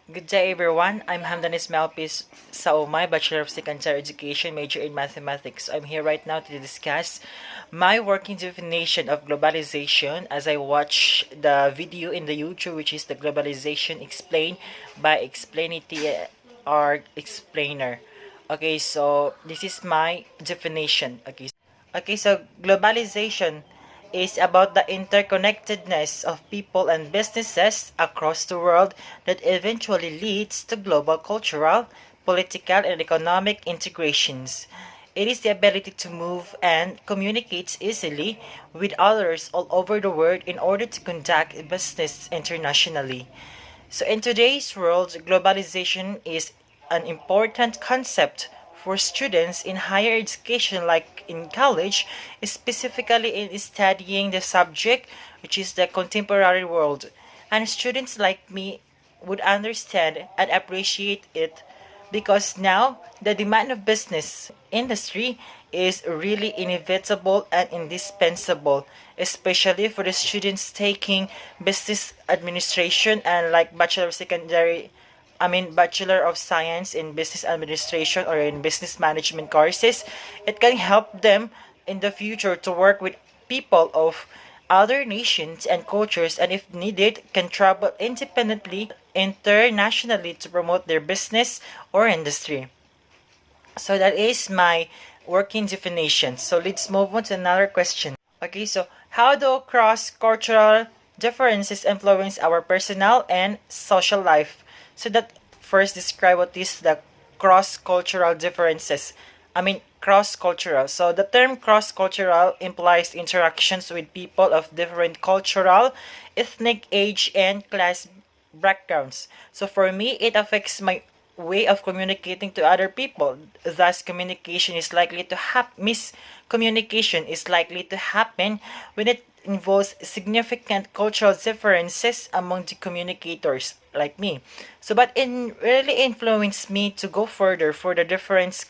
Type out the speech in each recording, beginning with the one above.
Good day, everyone. I'm Hamdanis Malpis Saumay, Bachelor of Secondary Education, major in Mathematics. I'm here right now to discuss my working definition of globalization as I watch the video in the YouTube, which is the Globalization Explained by Explainity or Explainer. Okay, so this is my definition. Okay, so globalization is about the interconnectedness of people and businesses across the world that eventually leads to global cultural, political, and economic integrations. It is the ability to move and communicate easily with others all over the world in order to conduct business internationally. So, in today's world, globalization is an important concept for students in higher education, like in college, specifically in studying the subject, which is the contemporary world. And students like me would understand and appreciate it because now the demand of business industry is really inevitable and indispensable, especially for the students taking business administration and like Bachelor of Science in Business Administration or in Business Management courses. It can help them in the future to work with people of other nations and cultures, and if needed can travel independently internationally to promote their business or industry. So that is my working definition. So let's move on to another question. Okay, so how do cross-cultural differences influence our personal and social life? So that first describe what is the cross-cultural differences. Cross-cultural. So the term cross-cultural implies interactions with people of different cultural, ethnic, age, and class backgrounds. So for me, it affects my way of communicating to other people. Thus, miscommunication is likely to happen when it involves significant cultural differences among the communicators like me. So, but it really influenced me to go further for the different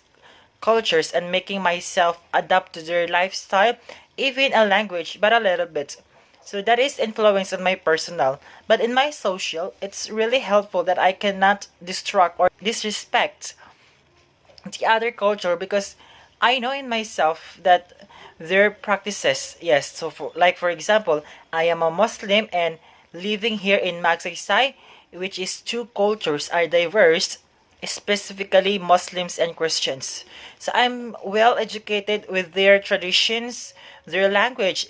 cultures and making myself adapt to their lifestyle, even a language, but a little bit. So that is influence on my personal. But in my social, it's really helpful that I cannot distract or disrespect the other culture because I know in myself that their practices, yes. So for example, I am a Muslim and living here in Magsaysay, which is two cultures are diverse, specifically Muslims and Christians. So I'm well educated with their traditions, their language,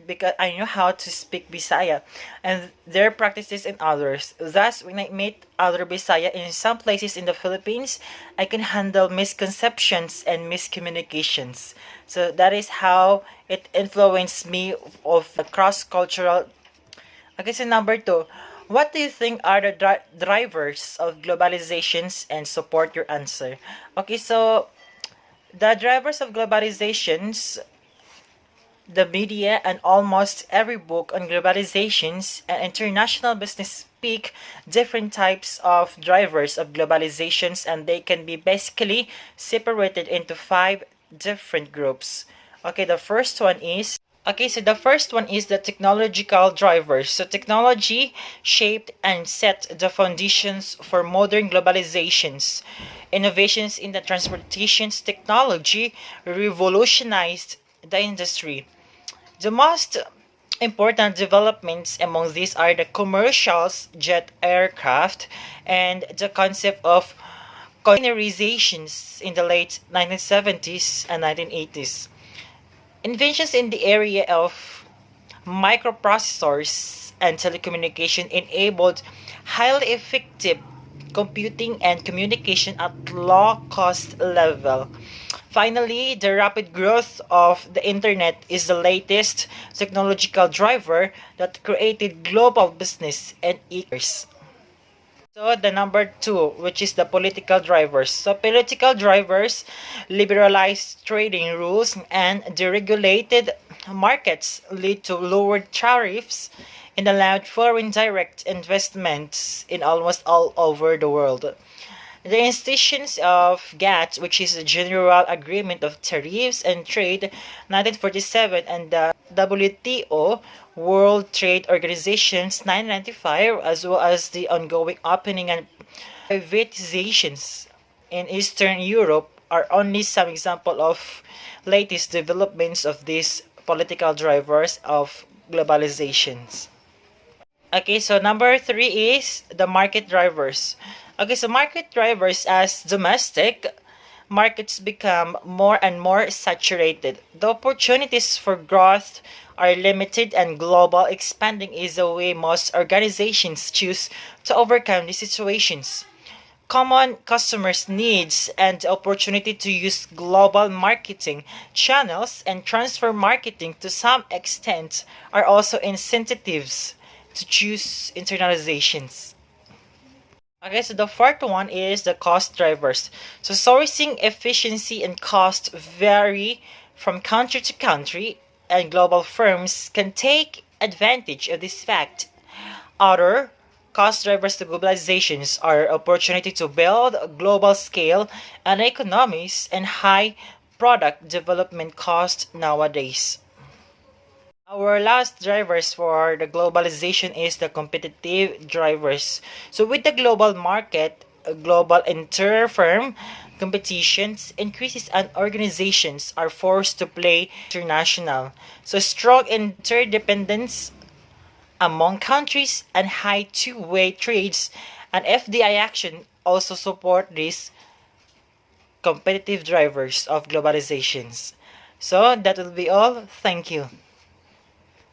because I know how to speak Bisaya and their practices in others. Thus, when I meet other Bisaya in some places in the Philippines, I can handle misconceptions and miscommunications. So that is how it influenced me of the cross-cultural. Okay, so number two, what do you think are the drivers of globalizations and support your answer? Okay, so the drivers of globalizations, the media, and almost every book on globalizations and international business speak different types of drivers of globalizations, and they can be basically separated into five different groups. The first one is the technological drivers. So technology shaped and set the foundations for modern globalizations. Innovations in the transportation's technology revolutionized the industry. The most important developments among these are the commercial jet aircraft and the concept of containerizations in the late 1970s and 1980s. Inventions in the area of microprocessors and telecommunication enabled highly effective computing and communication at low cost level. Finally, the rapid growth of the internet is the latest technological driver that created global business and e-commerce. So the number two, which is the political drivers. So political drivers liberalized trading rules and deregulated markets lead to lowered tariffs and allowed foreign direct investments in almost all over the world. The institutions of GATT, which is the General Agreement of Tariffs and Trade 1947, and the WTO, World Trade Organization's 1995, as well as the ongoing opening and privatizations in Eastern Europe, are only some example of latest developments of these political drivers of globalizations. Okay, so number three is the market drivers. Okay, so market drivers, as domestic markets become more and more saturated. The opportunities for growth are limited, and global expanding is the way most organizations choose to overcome these situations. Common customers' needs and the opportunity to use global marketing channels and transfer marketing to some extent are also incentives to choose internalizations. Okay, so the fourth one is the cost drivers. So sourcing efficiency and cost vary from country to country, and global firms can take advantage of this fact. Other cost drivers to globalizations are opportunity to build global scale and economies and high product development cost nowadays. Our last drivers for the globalization is the competitive drivers. So with the global market, global inter-firm competitions increases and organizations are forced to play international. So strong interdependence among countries and high two-way trades and FDI action also support these competitive drivers of globalizations. So that will be all. Thank you.